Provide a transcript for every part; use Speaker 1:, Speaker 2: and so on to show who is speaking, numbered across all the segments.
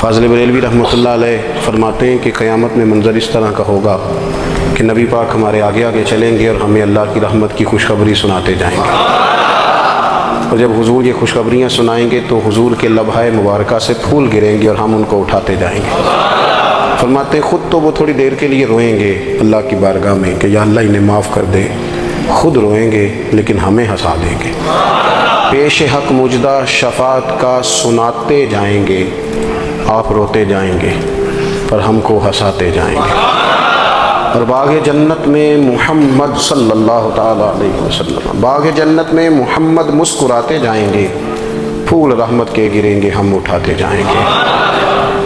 Speaker 1: فاضل بریلوی رحمۃ اللہ علیہ فرماتے ہیں کہ قیامت میں منظر اس طرح کا ہوگا کہ نبی پاک ہمارے آگے آگے چلیں گے اور ہمیں اللہ کی رحمت کی خوشخبری سناتے جائیں گے، اور جب حضور یہ خوشخبریاں سنائیں گے تو حضور کے لبھائے مبارکہ سے پھول گریں گے اور ہم ان کو اٹھاتے جائیں گے۔ فرماتے ہیں خود تو وہ تھوڑی دیر کے لیے روئیں گے اللہ کی بارگاہ میں کہ یا اللہ انہیں معاف کر دے، خود روئیں گے لیکن ہمیں ہنسا دیں گے۔ پیش حق مجدہ شفاعت کا سناتے جائیں گے، آپ روتے جائیں گے پر ہم کو ہنساتے جائیں گے۔ اور باغ جنت میں محمد صلی اللہ تعالیٰ علیہ وسلم، باغ جنت میں محمد مسکراتے جائیں گے، پھول رحمت کے گریں گے ہم اٹھاتے جائیں گے۔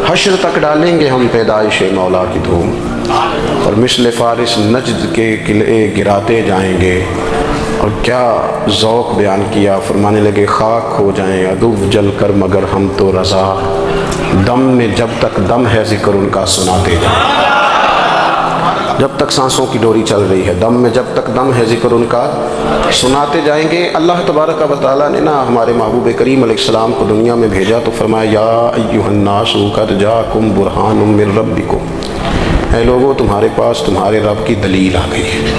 Speaker 1: حشر تک ڈالیں گے ہم پیدائش مولا کی دھوم، اور مثل فارس نجد کے قلعے گراتے جائیں گے۔ اور کیا ذوق بیان کیا، فرمانے لگے خاک ہو جائیں عدو جل کر مگر ہم تو رضا، دم میں جب تک دم ہے ذکر ان کا سناتے جائیں۔ جب تک سانسوں کی ڈوری چل رہی ہے، دم میں جب تک دم ہے ذکر ان کا سناتے جائیں گے۔ اللہ تبارک و تعالیٰ نے ہمارے محبوب کریم علیہ السلام کو دنیا میں بھیجا تو فرمایا یا ایھا الناس قد جاءکم برہان من ربکم، اے لوگو تمہارے پاس تمہارے رب کی دلیل آ گئی ہے۔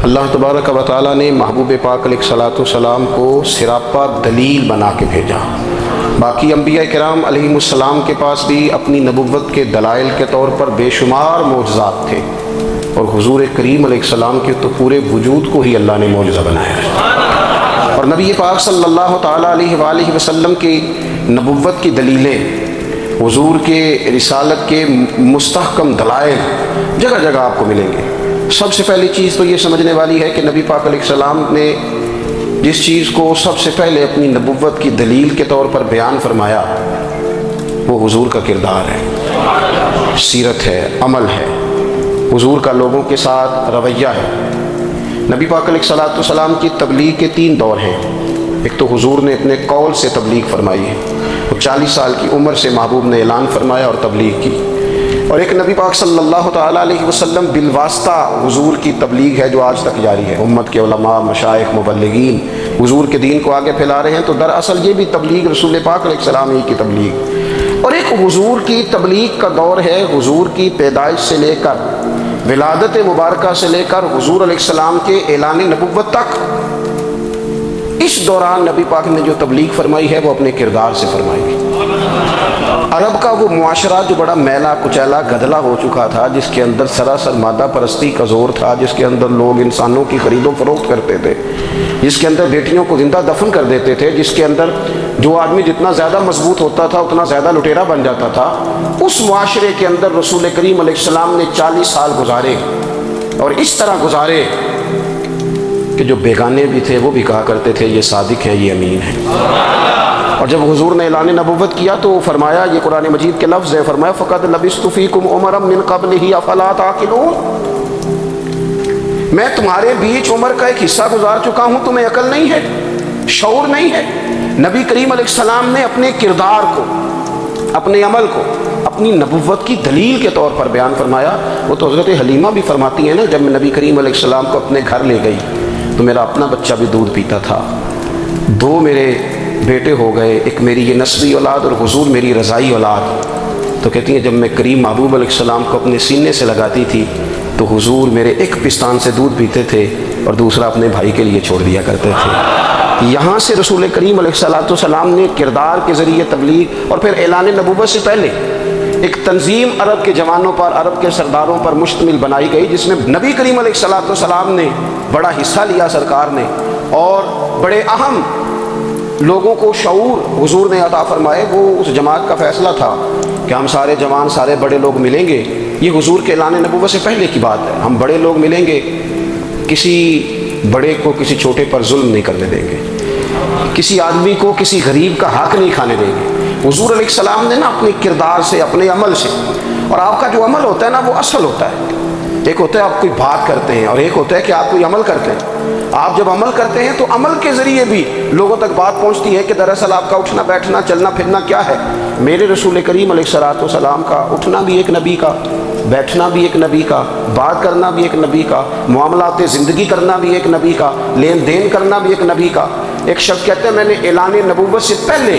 Speaker 1: اللہ تبارک و تعالیٰ نے محبوب پاک علیہ السلام کو سراپا دلیل بنا کے بھیجا۔ باقی انبیاء کرام علیہم السلام کے پاس بھی اپنی نبوت کے دلائل کے طور پر بے شمار معجزات تھے، اور حضور کریم علیہ السلام کے تو پورے وجود کو ہی اللہ نے معجزہ بنایا ہے۔ اور نبی پاک صلی اللہ تعالیٰ علیہ وآلہ وسلم کی نبوت کی دلیلیں، حضور کے رسالت کے مستحکم دلائل جگہ جگہ آپ کو ملیں گے۔ سب سے پہلی چیز تو یہ سمجھنے والی ہے کہ نبی پاک علیہ السلام نے جس چیز کو سب سے پہلے اپنی نبوت کی دلیل کے طور پر بیان فرمایا وہ حضور کا کردار ہے، سیرت ہے، عمل ہے، حضور کا لوگوں کے ساتھ رویہ ہے۔ نبی پاک علیہ السلام کی تبلیغ کے 3 دور ہیں۔ ایک تو حضور نے اپنے قول سے تبلیغ فرمائی ہے، وہ 40 سال کی عمر سے محبوب نے اعلان فرمایا اور تبلیغ کی۔ اور ایک نبی پاک صلی اللہ تعالیٰ علیہ وسلم بالواسطہ حضور کی تبلیغ ہے جو آج تک جاری ہے۔ امت کے علماء، مشائخ، مبلغین حضور کے دین کو آگے پھیلا رہے ہیں، تو دراصل یہ بھی تبلیغ رسول پاک علیہ السلام ہی کی تبلیغ۔ اور ایک حضور کی تبلیغ کا دور ہے، حضور کی پیدائش سے لے کر ولادت مبارکہ سے لے کر حضور علیہ السلام کے اعلان نبوت تک۔ اس دوران نبی پاک نے جو تبلیغ فرمائی ہے وہ اپنے کردار سے فرمائی۔ عرب کا وہ معاشرہ جو بڑا میلا کچیلا گدلا ہو چکا تھا، جس کے اندر سراسر مادہ پرستی کا زور تھا، جس کے اندر لوگ انسانوں کی خرید و فروخت کرتے تھے، جس کے اندر بیٹیوں کو زندہ دفن کر دیتے تھے، جس کے اندر جو آدمی جتنا زیادہ مضبوط ہوتا تھا اتنا زیادہ لٹیرا بن جاتا تھا، اس معاشرے کے اندر رسول کریم علیہ السلام نے 40 سال گزارے، اور اس طرح گزارے کہ جو بیگانے بھی تھے وہ بھی کہا کرتے تھے یہ صادق ہیں، یہ امین ہیں۔ اور جب حضور نے اعلان نبوت کیا تو فرمایا، یہ قرآن مجید کے لفظ ہے، فرمایا فَقَدْ لَبِثْتُ فِيكُمْ عُمَرًا مِّن قَبْلِهِ أَفَلَا تَعْقِلُونَ، میں تمہارے بیچ عمر کا ایک حصہ گزار چکا ہوں، تمہیں عقل نہیں ہے، شعور نہیں ہے۔ نبی کریم علیہ السلام نے اپنے کردار کو، اپنے عمل کو اپنی نبوت کی دلیل کے طور پر بیان فرمایا۔ وہ تو حضرت حلیمہ بھی فرماتی ہیں نا، جب میں نبی کریم علیہ السلام کو اپنے گھر لے گئی تو میرا اپنا بچہ بھی دودھ پیتا تھا، 2 میرے بیٹے ہو گئے، ایک میری یہ نسبی اولاد اور حضور میری رضائی اولاد۔ تو کہتی ہیں جب میں کریم محبوب علیہ السلام کو اپنے سینے سے لگاتی تھی تو حضور میرے ایک پستان سے دودھ پیتے تھے اور دوسرا اپنے بھائی کے لیے چھوڑ دیا کرتے تھے۔ یہاں سے رسول کریم علیہ السلام نے کردار کے ذریعے تبلیغ، اور پھر اعلان نبوت سے پہلے ایک تنظیم عرب کے جوانوں پر، عرب کے سرداروں پر مشتمل بنائی گئی، جس میں نبی کریم علیہ السلام نے بڑا حصہ لیا، سرکار نے، اور بڑے اہم لوگوں کو شعور حضور نے عطا فرمائے۔ وہ اس جماعت کا فیصلہ تھا کہ ہم سارے جوان، سارے بڑے لوگ ملیں گے، یہ حضور کے اعلان نبوت سے پہلے کی بات ہے، ہم بڑے لوگ ملیں گے، کسی بڑے کو کسی چھوٹے پر ظلم نہیں کرنے دیں گے، کسی آدمی کو کسی غریب کا حق نہیں کھانے دیں گے۔ حضور علیہ السلام نے اپنے کردار سے، اپنے عمل سے، اور آپ کا جو عمل ہوتا ہے وہ اصل ہوتا ہے، ایک ہوتا ہے آپ کوئی بات کرتے ہیں اور ایک ہوتا ہے کہ آپ کوئی عمل کرتے ہیں۔ آپ جب عمل کرتے ہیں تو عمل کے ذریعے بھی لوگوں تک بات پہنچتی ہے کہ دراصل آپ کا اٹھنا بیٹھنا چلنا پھرنا کیا ہے۔ میرے رسول کریم علیہ السلام کا اٹھنا بھی ایک نبی کا، بیٹھنا بھی ایک نبی کا، بات کرنا بھی ایک نبی کا، معاملات زندگی کرنا بھی ایک نبی کا، لین دین کرنا بھی ایک نبی کا۔ ایک شخص کہتے ہیں میں نے اعلان نبوت سے پہلے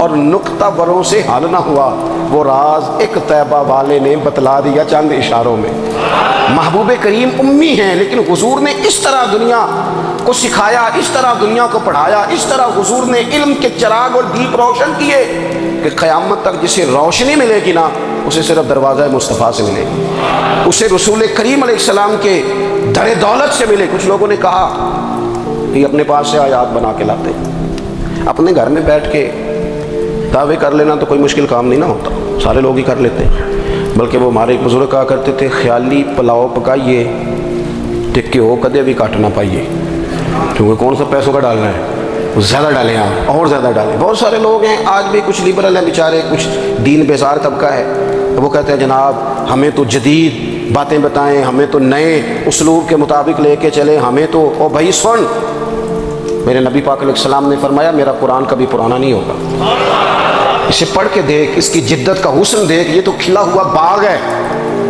Speaker 1: اور نقطہ بروں سے حل نہ ہوا، وہ راز ایک طیبہ والے نے بتلا دیا چند اشاروں میں۔ محبوب کریم امی ہیں، لیکن حضور نے اس طرح دنیا کو سکھایا، اس طرح دنیا کو پڑھایا، اس طرح حضور نے علم کے چراغ اور دیپ روشن کیے کہ قیامت تک جسے روشنی ملے گی نا، اسے صرف دروازہ مصطفیٰ سے ملے گی، اسے رسول کریم علیہ السلام کے در دولت سے ملے۔ کچھ لوگوں نے کہا کہ اپنے پاس سے آیات بنا کے لاتے، اپنے گھر میں بیٹھ کے دعوے کر لینا تو کوئی مشکل کام نہیں نہ ہوتا، سارے لوگ ہی کر لیتے ہیں۔ بلکہ وہ ہمارے ایک بزرگ کہا کرتے تھے، خیالی پلاؤ پکائیے ٹکے ہو کدے بھی کاٹ نہ پائیے، کیونکہ کون سا پیسوں کا ڈالنا ہے، زیادہ ڈالیں آپ اور زیادہ ڈالیں۔ بہت سارے لوگ ہیں آج بھی، کچھ لبرل ہیں بیچارے، کچھ دین بیزار طبقہ ہے، وہ کہتے ہیں جناب ہمیں تو جدید باتیں بتائیں، ہمیں تو نئے اسلوب کے مطابق لے کے چلیں، ہمیں تو او بھائی سن، میرے نبی پاک علیہ السلام نے فرمایا میرا قرآن کبھی پرانا نہیں ہوگا، اسے پڑھ کے دیکھ، اس کی جدت کا حسن دیکھ، یہ تو کھلا ہوا باغ ہے،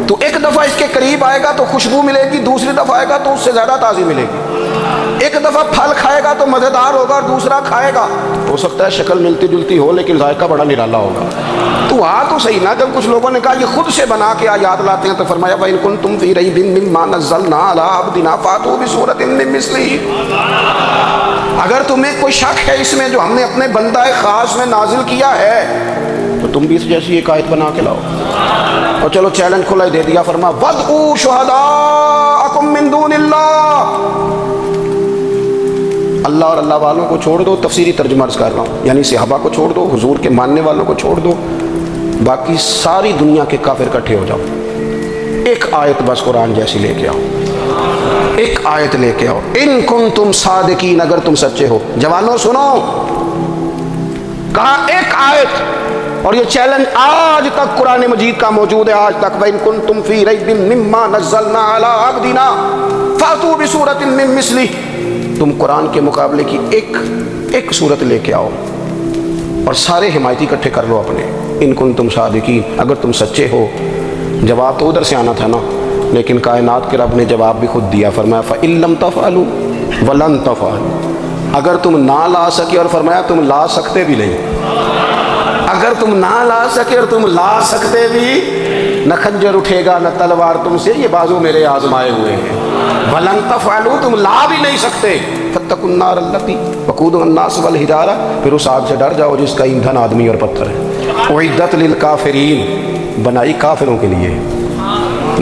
Speaker 1: تو ایک دفعہ اس کے قریب آئے گا تو خوشبو ملے گی، دوسری دفعہ آئے گا تو اس سے زیادہ تازی ملے گی، ایک دفعہ پھل کھائے گا تو مزیدار ہوگا اور دوسرا کھائے گا ہو سکتا ہے شکل ملتی جلتی ہو لیکن ذائقہ بڑا نرالا ہوگا۔ تو تو صحیح نا، جب کچھ لوگوں نے کہا یہ خود سے بنا کے آیات لاتے ہیں تو فرمایا وَإِن كُنتُمْ فِي رَيْبٍ مِّمَّا نَزَّلْنَا عَلَىٰ عَبْدِنَا فَأْتُوا بِسُورَةٍ مِّن مِّثْلِهِ، اگر تمہیں کوئی شک ہے اس میں جو ہم نے اپنے بندہ خاص میں نازل کیا ہے تو تم بھی اس جیسی ایک آیت بنا کے لاؤ۔ اور چلو چیلنج کھلا ہی دے دیا، فرما وَادْعُوا شُهَدَاءَكُم مِّن دُونِ اللَّهِ، اللہ اور اللہ والوں کو چھوڑ دو، تفسیری ترجمہ عرض کر رہا ہوں، یعنی صحابہ کو چھوڑ دو، حضور کے ماننے والوں کو چھوڑ دو، باقی ساری دنیا کے کافر اکٹھے ہو جاؤ، ایک آیت بس قرآن جیسی لے کے آؤ، ایک آیت لے کے آؤ، ان کنتم صادقین، اگر تم سچے ہو۔ جوانوں سنو، کہا ایک آیت، اور یہ چیلنج آج تک قرآن مجید کا موجود ہے، آج تک وَإِن كُنتُمْ فِي رَيْبٍ مِّمَّا نَزَّلْنَا عَلَىٰ عَبْدِنَا فَأْتُوا بِسُورَةٍ مِّن مِّثْلِهِ، تم قرآن کے مقابلے کی ایک صورت لے کے آؤ اور سارے حمایتی اکٹھے کر لو اپنے، ان کنتم صادقین، اگر تم سچے ہو۔ جواب تو ادھر سے آنا تھا نا، لیکن کائنات کے رب نے جواب بھی خود دیا، فرمایا فَإِن لَّمْ تَفْعَلُوا وَلَن تَفْعَلُوا، اگر تم نہ لا سکے، اور فرمایا تم لا سکتے بھی نہیں، اگر تم نہ لا سکے اور تم لا سکتے بھی، نہ خنجر اٹھے گا نہ تلوار تم سے، یہ بازو میرے آزمائے ہوئے ہیں، وَلَن تَفْعَلُوا، تم لا بھی نہیں سکتے، فَاتَّقُوا النَّارَ الَّتِي وَقُودُهَا النَّاسُ وَالْحِجَارَةُ، پھر اس آگ سے ڈر جاؤ جس کا ایندھن آدمی اور پتھر ہے، اُعِدَّتْ لِلْكَافِرِينَ، بنائی کافروں کے لیے،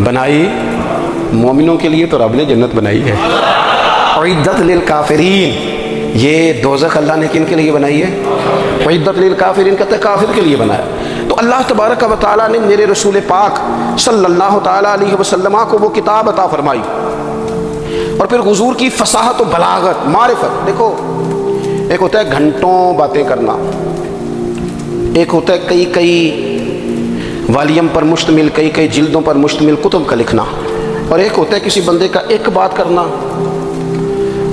Speaker 1: بنائی مومنوں کے لیے تو رب نے جنت بنائی ہے، اُعِدَّتْ لِلْكَافِرِينَ، یہ دوزخ اللہ نے کن کے لیے بنائی ہے؟ اُعِدَّتْ لِلْكَافِرِينَ، کہتے ہیں کافر کے لیے بنایا۔ تو اللہ تبارک و تعالیٰ نے میرے رسول پاک صلی اللہ تعالیٰ علیہ وسلم کو وہ کتاب عطا فرمائی، اور پھر حضور کی فصاحت و بلاغت، معرفت، دیکھو ایک ہوتا ہے گھنٹوں باتیں کرنا، ایک ہوتا ہے کئی والیم پر مشتمل، کئی جلدوں پر مشتمل کتب کا لکھنا، اور ایک ہوتا ہے کسی بندے کا ایک بات کرنا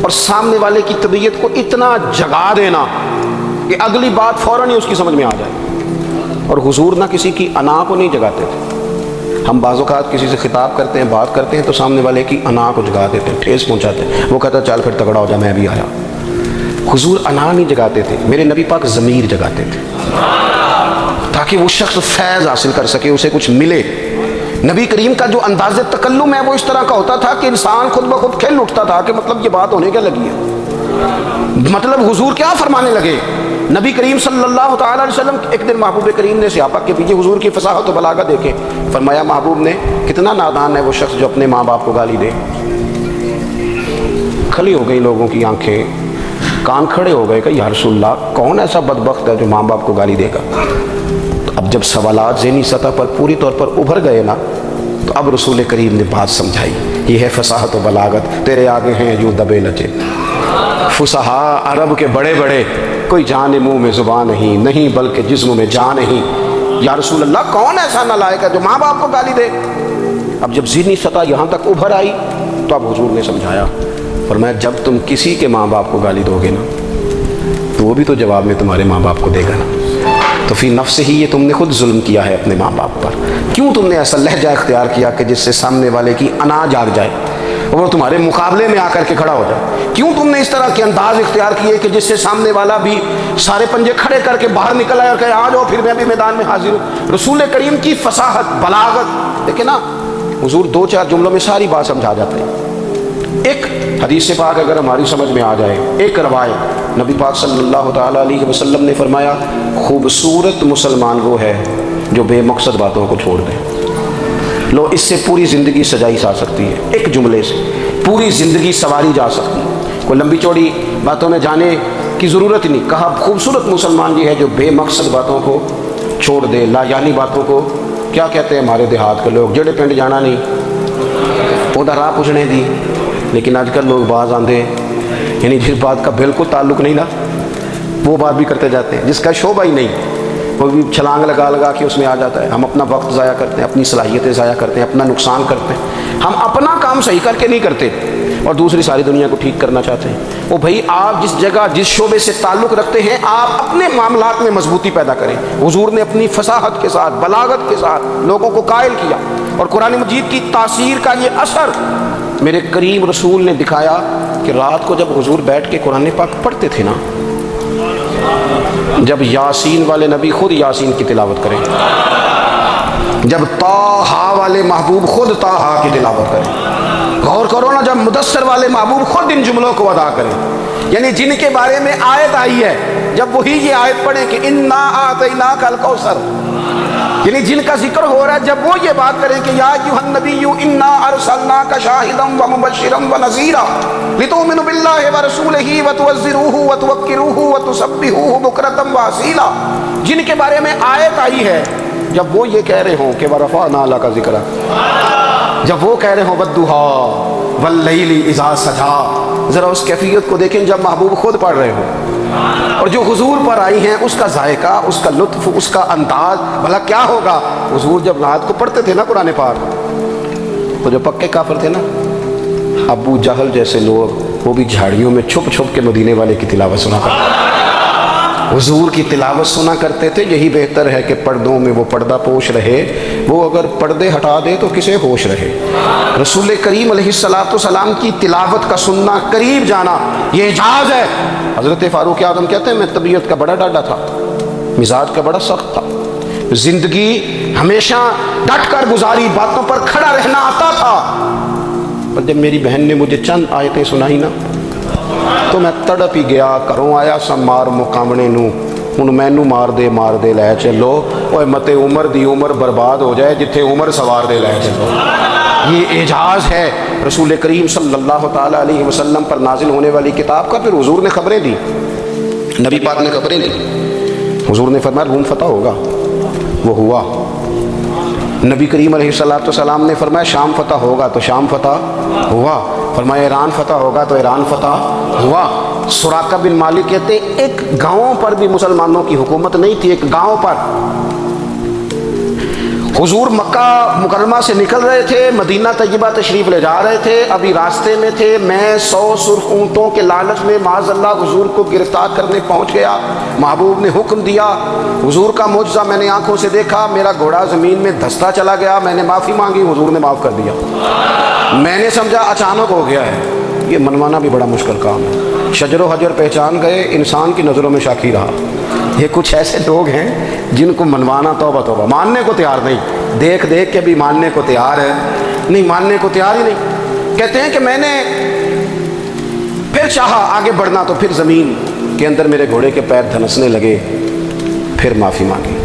Speaker 1: اور سامنے والے کی طبیعت کو اتنا جگا دینا کہ اگلی بات فوراً ہی اس کی سمجھ میں آ جائے۔ اور حضور نہ کسی کی انا کو نہیں جگاتے تھے، ہم بعض اوقات کسی سے خطاب کرتے ہیں، بات کرتے ہیں تو سامنے والے کی انا کو جگا دیتے ہیں، ٹھیس پہنچاتے ہیں، وہ کہتا ہے چل پھر تگڑا ہو جا میں بھی آیا۔ حضور انا نہیں جگاتے تھے، میرے نبی پاک ضمیر جگاتے تھے تاکہ وہ شخص فیض حاصل کر سکے، اسے کچھ ملے۔ نبی کریم کا جو انداز تکلم ہے وہ اس طرح کا ہوتا تھا کہ انسان خود بخود کھل اٹھتا تھا کہ مطلب یہ بات ہونے کیا لگی ہے، مطلب حضور کیا فرمانے لگے۔ نبی کریم صلی اللہ تعالیٰ علیہ وسلم، ایک دن محبوب کریم نے صحابہ کے پیچھے حضور کی فصاحت و بلاغت دیکھے، فرمایا محبوب نے کتنا نادان ہے وہ شخص جو اپنے ماں باپ کو گالی دے۔ کھلی ہو گئی لوگوں کی آنکھیں، کان کھڑے ہو گئے کہ یا رسول اللہ کون ایسا بدبخت ہے جو ماں باپ کو گالی دے گا۔ تو اب جب سوالات ذہنی سطح پر پوری طور پر ابھر گئے نا، تو اب رسول کریم نے بات سمجھائی، یہ ہے فصاحت و بلاغت، تیرے آگے ہیں یوں دبے لچے فصحاء عرب کے بڑے بڑے، کوئی جان منہ میں زبان نہیں بلکہ جسم میں جان نہیں۔ یا رسول اللہ کون ایسا نالائق ہے جو ماں باپ کو گالی دے۔ اب جب ذہنی سطح یہاں تک ابھر آئی تو اب حضور نے سمجھایا، فرمایا جب تم کسی کے ماں باپ کو گالی دو گے نا تو وہ بھی تو جواب میں تمہارے ماں باپ کو دے گا نا، تو فی نفس ہی یہ تم نے خود ظلم کیا ہے اپنے ماں باپ پر، کیوں تم نے ایسا لہجہ اختیار کیا کہ جس سے سامنے والے کی انا جاگ جائے۔ اور وہ تمہارے مقابلے میں آ کر کے کھڑا ہو جائے؟ کیوں تم نے اس طرح کے انداز اختیار کیے کہ جس سے سامنے والا بھی سارے پنجے کھڑے کر کے باہر نکل آئے اور کہے آ جاؤ پھر میں بھی میدان میں حاضر ہوں؟ رسول کریم کی فصاحت، بلاغت دیکھیں نا، حضور 2-4 جملوں میں ساری بات سمجھا جاتے ہیں۔ ایک حدیث پاک اگر ہماری سمجھ میں آ جائے، ایک روایت، نبی پاک صلی اللہ تعالیٰ علیہ وسلم نے فرمایا خوبصورت مسلمان وہ ہے جو بے مقصد باتوں کو چھوڑ دے۔ لو، اس سے پوری زندگی سجائی جا سکتی ہے، ایک جملے سے پوری زندگی سواری جا سکتی ہے، کوئی لمبی چوڑی باتوں میں جانے کی ضرورت نہیں۔ کہا خوبصورت مسلمان یہ ہے جو بے مقصد باتوں کو چھوڑ دے، لا یعنی باتوں کو، کیا کہتے ہیں ہمارے دیہات کے لوگ، جڑے پنڈ جانا نہیں ادھر راہ پوچھنے دی، لیکن آج کل لوگ باز آندے یعنی جس بات کا بالکل تعلق نہیں نا وہ بات بھی کرتے جاتے ہیں، جس کا شعبہ ہی نہیں وہ بھی چھلانگ لگا لگا کے اس میں آ جاتا ہے۔ ہم اپنا وقت ضائع کرتے ہیں، اپنی صلاحیتیں ضائع کرتے ہیں، اپنا نقصان کرتے ہیں، ہم اپنا کام صحیح کر کے نہیں کرتے اور دوسری ساری دنیا کو ٹھیک کرنا چاہتے ہیں۔ وہ بھائی آپ جس جگہ جس شعبے سے تعلق رکھتے ہیں آپ اپنے معاملات میں مضبوطی پیدا کریں۔ حضور نے اپنی فصاحت کے ساتھ، بلاغت کے ساتھ لوگوں کو قائل کیا، اور قرآن مجید کی تاثیر کا یہ اثر میرے کریم رسول نے دکھایا کہ رات کو جب حضور بیٹھ کے قرآن پاک پڑھتے تھے نا، جب یاسین والے نبی خود یاسین کی تلاوت کریں، جب طٰہٰ والے محبوب خود طٰہٰ کی تلاوت کریں، غور کرو نا، جب مدثر والے محبوب خود ان جملوں کو ادا کریں، یعنی جن کے بارے میں آیت آئی ہے جب وہی یہ آیت پڑھیں کہ انا اعطیناک الکوثر، یعنی جن کا ذکر ہو رہا ہے جب وہ یہ بات کریں کہ یا ایھا النبی انا ارسلناک شاہدا ومبشرا ونذیرا لتؤمنوا باللہ ورسولہ وتعزروہ وتوقروہ وتسبحوہ بکرۃ واصیلا، جن کے بارے میں آیت آئی ہے جب وہ یہ کہہ رہے ہوں کہ ورفعنا لک ذکرک، جب وہ کہہ رہے ہوں والضحیٰ واللیل اذا سجا، ذرا اس کیفیت کو دیکھیں جب محبوب خود پڑھ رہے ہوں، اور جو حضور پر آئی ہیں اس کا ذائقہ، اس کا لطف، اس کا انداز بھلا کیا ہوگا۔ حضور جب رات کو پڑھتے تھے نا قرآن پاک تو جو پکے کافر تھے نا، ابو جہل جیسے لوگ، وہ بھی جھاڑیوں میں چھپ چھپ کے مدینے والے کی تلاوت سنا کرتے تھے، حضور کی تلاوت سنا کرتے تھے۔ یہی بہتر ہے کہ پردوں میں وہ پردہ پوش رہے، وہ اگر پردے ہٹا دے تو کسے ہوش رہے۔ رسول کریم علیہ السلام کی تلاوت کا سننا، قریب جانا، یہ اعجاز ہے۔ حضرت فاروق اعظم کہتے ہیں میں طبیعت کا بڑا ڈاڈا تھا، مزاج کا بڑا سخت تھا، زندگی ہمیشہ ڈٹ کر گزاری، باتوں پر کھڑا رہنا آتا تھا، پر جب میری بہن نے مجھے چند آیتیں سنائی نا تو میں تڑپ ہی گیا، کروں آیا سم مار مقامنے نو، ہن مینو مار دے لے چلو، اوے متے عمر دی عمر برباد ہو جائے جتھے عمر سوار دے لے چلو۔ یہ اعجاز ہے رسول کریم صلی اللہ تعالیٰ علیہ وسلم پر نازل ہونے والی کتاب کا۔ پھر حضور نے خبریں دی، نبی پاک نے خبریں دی، حضور نے فرمایا روم فتح ہوگا، وہ ہوا۔ نبی کریم علیہ السلام نے فرمایا شام فتح ہوگا، تو شام فتح ہوا۔ فرمایا ایران فتح ہوگا، تو ایران فتح ہوا۔ سراقہ بن مالک کہتے ہیں ایک گاؤں پر بھی مسلمانوں کی حکومت نہیں تھی، ایک گاؤں پر حضور مکہ مکرمہ سے نکل رہے تھے، مدینہ طیبہ تشریف لے جا رہے تھے، ابھی راستے میں تھے، میں 100 سرخ اونٹوں کے لالچ میں معاذ اللہ حضور کو گرفتار کرنے پہنچ گیا۔ محبوب نے حکم دیا، حضور کا معجزہ میں نے آنکھوں سے دیکھا، میرا گھوڑا زمین میں دھستا چلا گیا، میں نے معافی مانگی، حضور نے معاف کر دیا۔ میں نے سمجھا اچانک ہو گیا ہے، یہ منوانا بھی بڑا مشکل کام ہے۔ شجر و حجر پہچان گئے، انسان کی نظروں میں شاکی رہا۔ یہ کچھ ایسے لوگ ہیں جن کو منوانا توبہ توبہ، ماننے کو تیار نہیں، دیکھ دیکھ کے بھی ماننے کو تیار ہے نہیں، ماننے کو تیار ہی نہیں۔ کہتے ہیں کہ میں نے پھر چاہا آگے بڑھنا تو پھر زمین کے اندر میرے گھوڑے کے پیر دھنسنے لگے، پھر معافی مانگی۔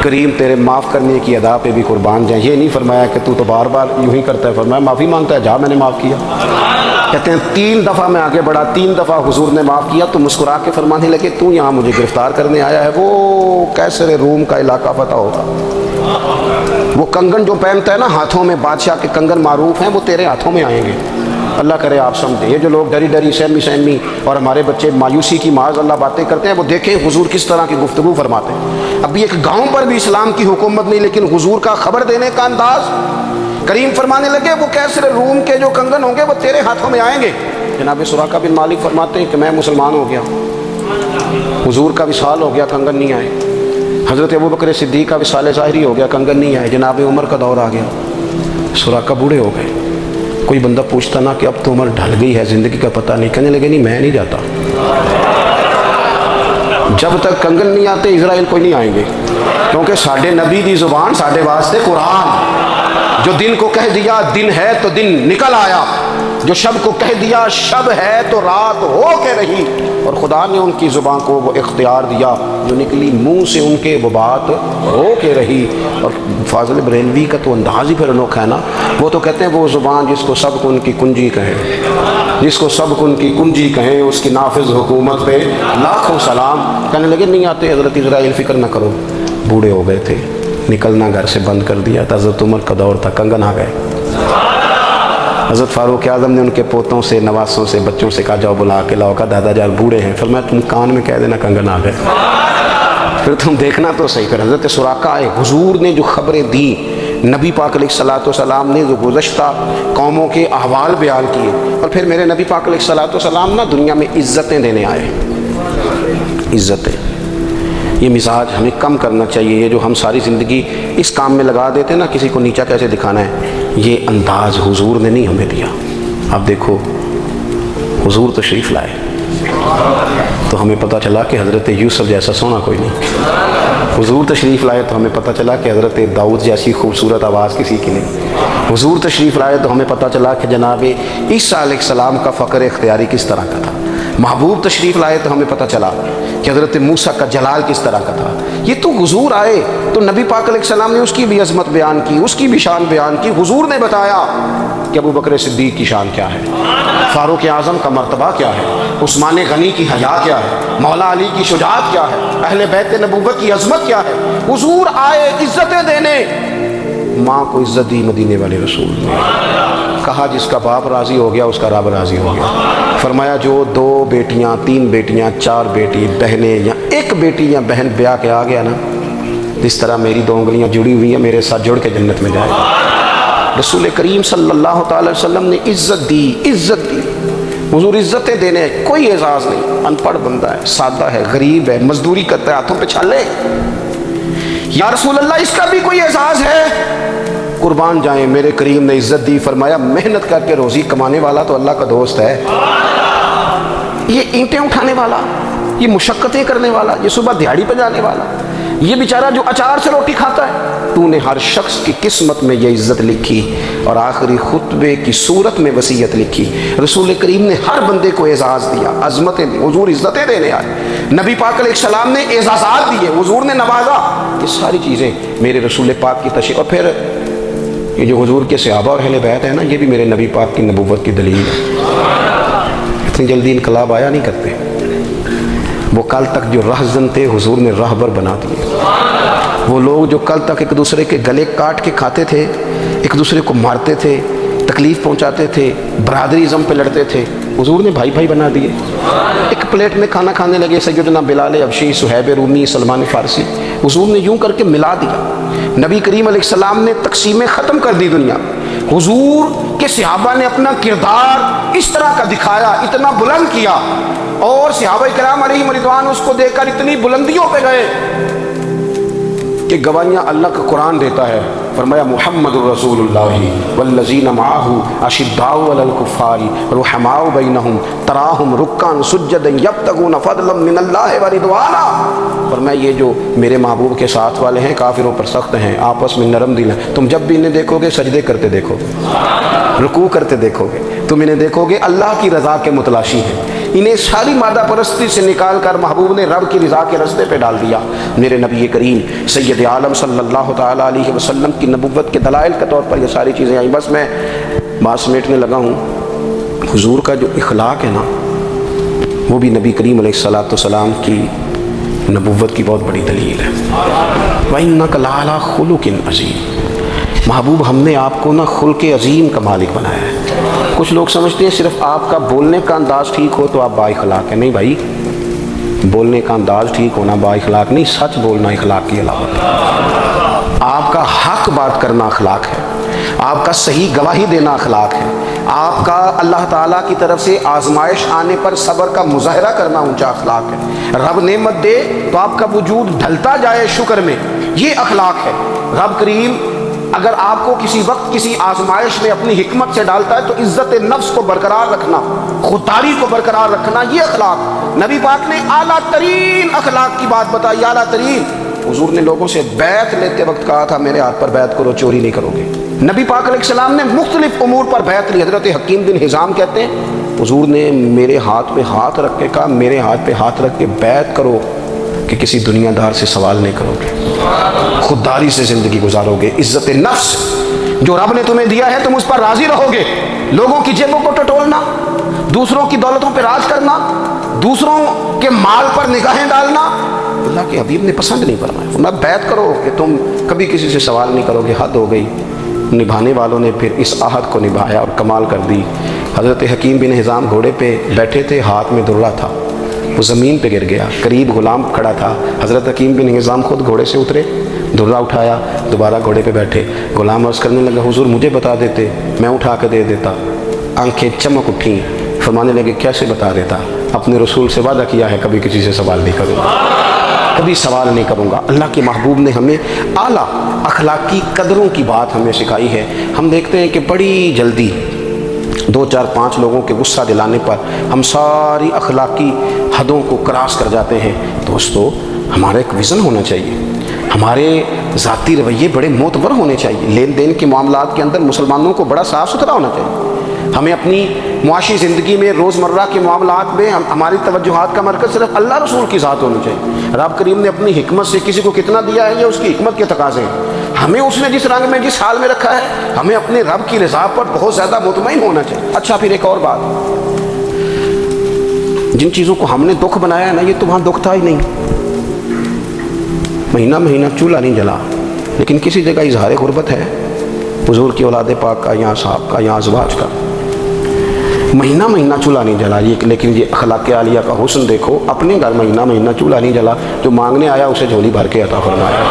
Speaker 1: کریم تیرے معاف کرنے کی ادا پہ بھی قربان جائیں۔ یہ نہیں فرمایا کہ تو بار بار یوں ہی کرتا ہے، فرمایا معافی مانگتا ہے، جا میں نے معاف کیا۔ کہتے ہیں 3 دفعہ میں آگے بڑھا، 3 دفعہ حضور نے معاف کیا تو مسکرا کے فرمانے لگے تو یہاں مجھے گرفتار کرنے آیا ہے، وہ کیسر روم کا علاقہ فتح ہوگا۔ وہ کنگن جو پہنتا ہے نا ہاتھوں میں، بادشاہ کے کنگن معروف ہیں، وہ تیرے ہاتھوں میں آئیں گے۔ اللہ کرے آپ سمجھیں، یہ جو لوگ ڈری ڈری سہمی اور ہمارے بچے مایوسی کی معاذ اللہ باتیں کرتے ہیں، وہ دیکھیں حضور کس طرح کی گفتگو فرماتے ہیں۔ ابھی ایک گاؤں پر بھی اسلام کی حکومت نہیں، لیکن حضور کا خبر دینے کا انداز۔ کریم فرمانے لگے وہ کیسر روم کے جو کنگن ہوں گے وہ تیرے ہاتھوں میں آئیں گے۔ جناب سراقہ بن مالک فرماتے ہیں کہ میں مسلمان ہو گیا، حضور کا وصال ہو گیا، کنگن نہیں آئے۔ حضرت ابوبکر صدیق کا وصال ظاہری ہو گیا، کنگن نہیں آئے۔ جناب عمر کا دور آ گیا، سراقہ بوڑھے ہو گئے، کوئی بندہ پوچھتا نا کہ اب تو عمر ڈھل گئی ہے، زندگی کا پتہ نہیں، کہنے لگے نہیں میں نہیں جاتا، جب تک کنگن نہیں آتے اسرائیل کوئی نہیں آئیں گے، کیونکہ ساڈے نبی دی زبان ساڈے واسطے قرآن، جو دن کو کہہ دیا دن ہے تو دن نکل آیا، جو شب کو کہہ دیا شب ہے تو رات ہو کے رہی، اور خدا نے ان کی زبان کو وہ اختیار دیا، جو نکلی منہ سے ان کے وہ بات ہو کے رہی۔ اور فاضل بریلوی کا تو انداز ہی پھر انوکھا ہے نا، وہ تو کہتے ہیں وہ زبان جس کو سب کو ان کی کنجی کہیں، جس کو سب کو ان کی کنجی کہیں، اس کی نافذ حکومت پہ لاکھوں سلام۔ کہنے لگے نہیں آتے حضرت اسرائیل، فکر نہ کرو، بوڑھے ہو گئے تھے، نکلنا گھر سے بند کر دیا تھا، حضرت عمر کا دور تھا، کنگن آ گئے۔ حضرت فاروق اعظم نے ان کے پوتوں سے، نواسوں سے، بچوں سے کہا جاؤ بلا کے لاؤ، کہا دادا جان بوڑھے ہیں، فرمایا تم کان میں کہہ دینا کنگن آ گئے، پھر تم دیکھنا تو صحیح۔ پھر حضرت سراقہ آئے، حضور نے جو خبریں دیں، نبی پاک علیہ الصلوۃ والسلام نے جو گزشتہ قوموں کے احوال بیان کیے، اور پھر میرے نبی پاک علیہ الصلوۃ والسلام نا دنیا میں عزتیں دینے آئے، عزتیں۔ یہ مزاج ہمیں کم کرنا چاہیے، یہ جو ہم ساری زندگی اس کام میں لگا دیتے ہیں نا، کسی کو نیچا کیسے دکھانا ہے، یہ انداز حضور نے نہیں ہمیں دیا۔ اب دیکھو حضور تشریف لائے تو ہمیں پتہ چلا کہ حضرت یوسف جیسا سونا کوئی نہیں، حضور تشریف لائے تو ہمیں پتہ چلا کہ حضرت داؤد جیسی خوبصورت آواز کسی کی نہیں، حضور تشریف لائے تو ہمیں پتہ چلا کہ جناب عیسیٰ علیہ السلام کا فقر اختیاری کس طرح کا تھا، محبوب تشریف لائے تو ہمیں پتہ چلا کہ حضرت موسیٰ کا جلال کس طرح کا تھا۔ یہ تو حضور آئے تو نبی پاک علیہ السلام نے اس کی بھی عظمت بیان کی، اس کی بھی شان بیان کی، حضور نے بتایا کہ ابو بکر صدیق کی شان کیا ہے، فاروق اعظم کا مرتبہ کیا ہے، عثمان غنی کی حیا کیا ہے، مولا علی کی شجاعت کیا ہے، اہل بیت نبوت کی عظمت کیا ہے۔ حضور آئے عزتیں دینے، ماں کو عزت دی مدینے والے رسول نے، کہا جس کا باپ راضی ہو گیا اس کا رب راضی ہو گیا، فرمایا جو 2 بیٹیاں 3 بیٹیاں 4 بیٹی بہنیں یا ایک بیٹی یا بہن بیاہ کے آ گیا نا، جس طرح میری 2 انگلیاں جڑی ہوئی ہیں میرے ساتھ جڑ کے جنت میں جائے گا۔ رسول کریم صلی اللہ تعالی وسلم نے عزت دی، عزت دی، حضور عزتیں دینے، کوئی اعزاز نہیں، ان پڑھ بندہ ہے، سادہ ہے، غریب ہے، مزدوری کرتا ہے، ہاتھوں پہ چھالے، یا رسول اللہ اس کا بھی کوئی اعزاز ہے؟ قربان جائیں، میرے کریم نے عزت دی، فرمایا محنت کر کے روزی کمانے والا تو اللہ کا دوست ہے، یہ اینٹیں اٹھانے والا، یہ مشقتیں کرنے والا، یہ صبح دیہڑی پہ جانے والا، یہ بیچارہ جو اچار سے روٹی کھاتا ہے، تو نے ہر شخص کی قسمت میں یہ عزت لکھی اور آخری خطبے کی صورت میں وصیت لکھی۔ رسول کریم نے ہر بندے کو اعزاز دیا، عظمتیں دی، حضور عزتیں دینے آئے، نبی پاک علیہ السلام نے اعزازات دیے، حضور نے نوازا، یہ ساری چیزیں میرے رسول پاک کی تشریف۔ اور پھر یہ جو حضور کے صحابہ اور اہل بیت ہیں نا، یہ بھی میرے نبی پاک کی نبوت کی دلیل ہے، اتنی جلدی انقلاب آیا نہیں کرتے، وہ کل تک جو رہزن تھے حضور نے راہبر بنا دیے، وہ لوگ جو کل تک ایک دوسرے کے گلے کاٹ کے کھاتے تھے، ایک دوسرے کو مارتے تھے، تکلیف پہنچاتے تھے، برادری ازم پہ لڑتے تھے، حضور نے بھائی بھائی بنا دیے، ایک پلیٹ میں کھانا کھانے لگے، سیدنا بلال حبشی، صہیب رومی، سلمان فارسی، حضور نے یوں کر کے ملا دیا۔ نبی کریم علیہ السلام نے تقسیمیں ختم کر دی دنیا، حضور کے صحابہ نے اپنا کردار اس طرح کا دکھایا، اتنا بلند کیا، اور صحابہ کرام علیہم رضوان اس کو دیکھ کر اتنی بلندیوں پہ گئے کہ گواہیاں اللہ کا قرآن دیتا ہے، فرمایا محمد الرسول اللہ والذین معہ اشداء علی الکفار رحماء بینہم تراہم رکعا سجدا یبتغون فضلا من اللہ ورضوانا، فرمایا یہ جو میرے محبوب کے ساتھ والے ہیں کافروں پر سخت ہیں، آپس میں نرم دل ہیں، تم جب بھی انہیں دیکھو گے سجدے کرتے دیکھو گے، رکوع کرتے دیکھو گے، تم انہیں دیکھو گے اللہ کی رضا کے متلاشی ہیں، انہیں ساری مادہ پرستی سے نکال کر محبوب نے رب کی رضا کے رستے پہ ڈال دیا۔ میرے نبی کریم سید عالم صلی اللہ تعالیٰ علیہ وسلم کی نبوت کے دلائل کے طور پر یہ ساری چیزیں آئیں۔ بس میں بات سمیٹنے لگا ہوں، حضور کا جو اخلاق ہے نا، وہ بھی نبی کریم علیہ الصلوۃ والسلام کی نبوت کی بہت بڑی دلیل ہے۔ وَإِنَّكَ لَعَلَىٰ خُلُقٍ عَظِيمٍ، محبوب ہم نے آپ کو نا خلق عظیم کا مالک بنایا ہے۔ کچھ لوگ سمجھتے ہیں صرف آپ کا بولنے کا انداز ٹھیک ہو تو آپ با اخلاق ہیں، نہیں بھائی، بولنے کا انداز ٹھیک ہونا با اخلاق نہیں، سچ بولنا اخلاق کی علامت ہے۔ آپ کا حق بات کرنا اخلاق ہے، آپ کا صحیح گواہی دینا اخلاق ہے، آپ کا اللہ تعالیٰ کی طرف سے آزمائش آنے پر صبر کا مظاہرہ کرنا اونچا اخلاق ہے۔ رب نعمت دے تو آپ کا وجود ڈھلتا جائے شکر میں، یہ اخلاق ہے۔ رب کریم اگر آپ کو کسی وقت کسی آزمائش میں اپنی حکمت سے ڈالتا ہے تو عزت نفس کو برقرار رکھنا، خودداری کو برقرار رکھنا، یہ اخلاق نبی پاک نے اعلیٰ ترین اخلاق کی بات بتائی، اعلیٰ ترین۔ حضور نے لوگوں سے بیعت لیتے وقت کہا تھا میرے ہاتھ پر بیعت کرو، چوری نہیں کرو گے۔ نبی پاک علیہ السلام نے مختلف امور پر بیعت لی۔ حضرت حکیم بن حزام کہتے ہیں حضور نے میرے ہاتھ پہ ہاتھ رکھ کے کہا میرے ہاتھ پہ ہاتھ رکھ کے بیعت کرو کہ کسی دنیا دار سے سوال نہیں کرو گے، خودداری سے زندگی گزارو گے، عزت نفس جو رب نے تمہیں دیا ہے تم اس پر راضی رہو گے۔ لوگوں کی جیبوں کو ٹٹولنا، دوسروں کی دولتوں پہ راج کرنا، دوسروں کے مال پر نگاہیں ڈالنا اللہ کے حبیب نے پسند نہیں فرمایا۔ فرمایا بیعت کرو کہ تم کبھی کسی سے سوال نہیں کرو گے، حد ہو گئی۔ نبھانے والوں نے پھر اس عہد کو نبھایا اور کمال کر دی۔ حضرت حکیم بن حزام گھوڑے پہ بیٹھے تھے، ہاتھ میں درہ تھا، وہ زمین پہ گر گیا، قریب غلام کھڑا تھا، حضرت حکیم بن حزام خود گھوڑے سے اترے، درہ اٹھایا، دوبارہ گھوڑے پہ بیٹھے۔ غلام عرض کرنے لگا حضور مجھے بتا دیتے میں اٹھا کے دے دیتا۔ آنکھیں چمک اٹھیں، فرمانے لگے کیسے بتا دیتا؟ اپنے رسول سے وعدہ کیا ہے کبھی کسی سے سوال نہیں کروں گا، کبھی سوال نہیں کروں گا۔ اللہ کے محبوب نے ہمیں اعلیٰ اخلاقی قدروں کی بات ہمیں سکھائی ہے۔ ہم دیکھتے ہیں کہ بڑی جلدی 2 4 5 لوگوں کے غصہ دلانے پر ہم ساری اخلاقی حدوں کو کراس کر جاتے ہیں۔ دوستو ہمارا ایک وژن ہونا چاہیے، ہمارے ذاتی رویے بڑے معتبر ہونے چاہیے، لین دین کے معاملات کے اندر مسلمانوں کو بڑا صاف ستھرا ہونا چاہیے۔ ہمیں اپنی معاشی زندگی میں روزمرہ کے معاملات میں ہماری توجہات کا مرکز صرف اللہ رسول کی ذات ہونی چاہیے۔ رب کریم نے اپنی حکمت سے کسی کو کتنا دیا ہے یہ اس کی حکمت کے تقاضے ہیں، ہمیں اس نے جس رنگ میں جس حال میں رکھا ہے ہمیں اپنے رب کی رضا پر بہت زیادہ مطمئن ہونا چاہیے۔ اچھا پھر ایک اور بات، جن چیزوں کو ہم نے دکھ بنایا ہے نا یہ تو وہاں دکھ تھا ہی نہیں، مہینہ مہینہ چولہا نہیں جلا، لیکن کسی جگہ اظہار غربت ہے، حضور کی اولاد پاک کا یا صاحب کا یا ازواج کا، مہینہ مہینہ چولہا نہیں جلا، لیکن یہ اخلاق عالیہ کا حسن دیکھو، اپنے گھر مہینہ مہینہ چولہا نہیں جلا، جو مانگنے آیا اسے جھولی بھر کے عطا فرمایا،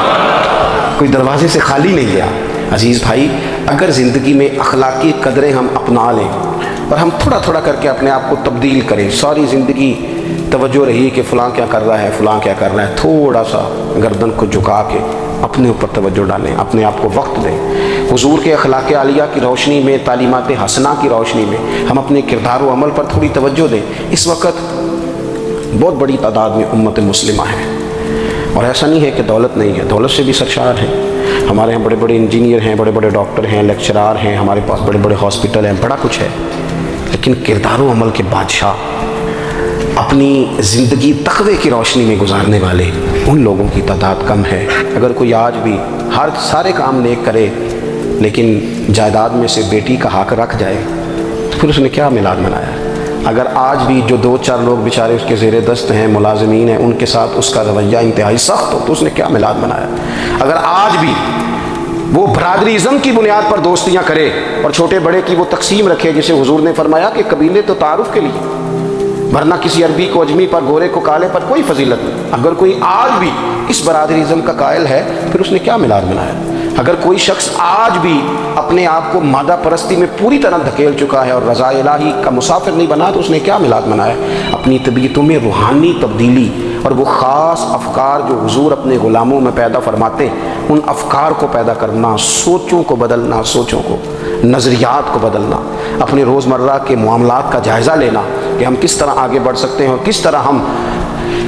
Speaker 1: کوئی دروازے سے خالی نہیں گیا۔ عزیز بھائی اگر زندگی میں اخلاقی قدریں ہم اپنا لیں اور ہم تھوڑا تھوڑا کر کے اپنے آپ کو تبدیل کریں، ساری زندگی توجہ رہی کہ فلاں کیا کر رہا ہے فلاں کیا کر رہا ہے، تھوڑا سا گردن کو جھکا کے اپنے اوپر توجہ ڈالیں، اپنے آپ کو وقت دیں، حضور کے اخلاق عالیہ کی روشنی میں، تعلیمات حسنہ کی روشنی میں ہم اپنے کردار و عمل پر تھوڑی توجہ دیں۔ اس وقت بہت بڑی تعداد میں امت مسلمہ ہے، اور ایسا نہیں ہے کہ دولت نہیں ہے، دولت سے بھی سرشار ہیں، ہمارے یہاں بڑے بڑے انجینئر ہیں، بڑے بڑے ڈاکٹر ہیں، لیکچرار ہیں، ہمارے پاس بڑے بڑے ہاسپٹل ہیں، بڑا کچھ ہے، لیکن کردار و عمل کے بادشاہ، اپنی زندگی تقوی کی روشنی میں گزارنے والے ان لوگوں کی تعداد کم ہے۔ اگر کوئی آج بھی سارے کام نیک کرے لیکن جائیداد میں سے بیٹی کا حق رکھ جائے تو پھر اس نے کیا میلاد منایا؟ اگر آج بھی جو 2 4 لوگ بیچارے اس کے زیر دست ہیں، ملازمین ہیں، ان کے ساتھ اس کا رویہ انتہائی سخت ہو تو اس نے کیا میلاد منایا؟ اگر آج بھی وہ برادری ازم کی بنیاد پر دوستیاں کرے اور چھوٹے بڑے کی وہ تقسیم رکھے، جسے حضور نے فرمایا کہ قبیلے تو تعارف کے لیے، ورنہ کسی عربی کو اجمی پر، گورے کو کالے پر کوئی فضیلت نہیں۔ اگر کوئی آج بھی اس برادری ازم کا قائل ہے پھر اس نے کیا میلاد منایا؟ اگر کوئی شخص آج بھی اپنے آپ کو مادہ پرستی میں پوری طرح دھکیل چکا ہے اور رضا الہی کا مسافر نہیں بنا تو اس نے کیا میلاد منایا؟ اپنی طبیعتوں میں روحانی تبدیلی اور وہ خاص افکار جو حضور اپنے غلاموں میں پیدا فرماتے ان افکار کو پیدا کرنا، سوچوں کو بدلنا، سوچوں کو، نظریات کو بدلنا، اپنے روزمرہ کے معاملات کا جائزہ لینا کہ ہم کس طرح آگے بڑھ سکتے ہیں اور کس طرح ہم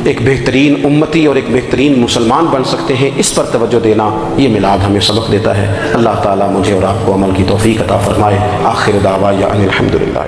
Speaker 1: ایک بہترین امتی اور ایک بہترین مسلمان بن سکتے ہیں، اس پر توجہ دینا یہ میلاد ہمیں سبق دیتا ہے۔ اللہ تعالیٰ مجھے اور آپ کو عمل کی توفیق عطا فرمائے۔ آخر دعوانا ان الحمدللہ۔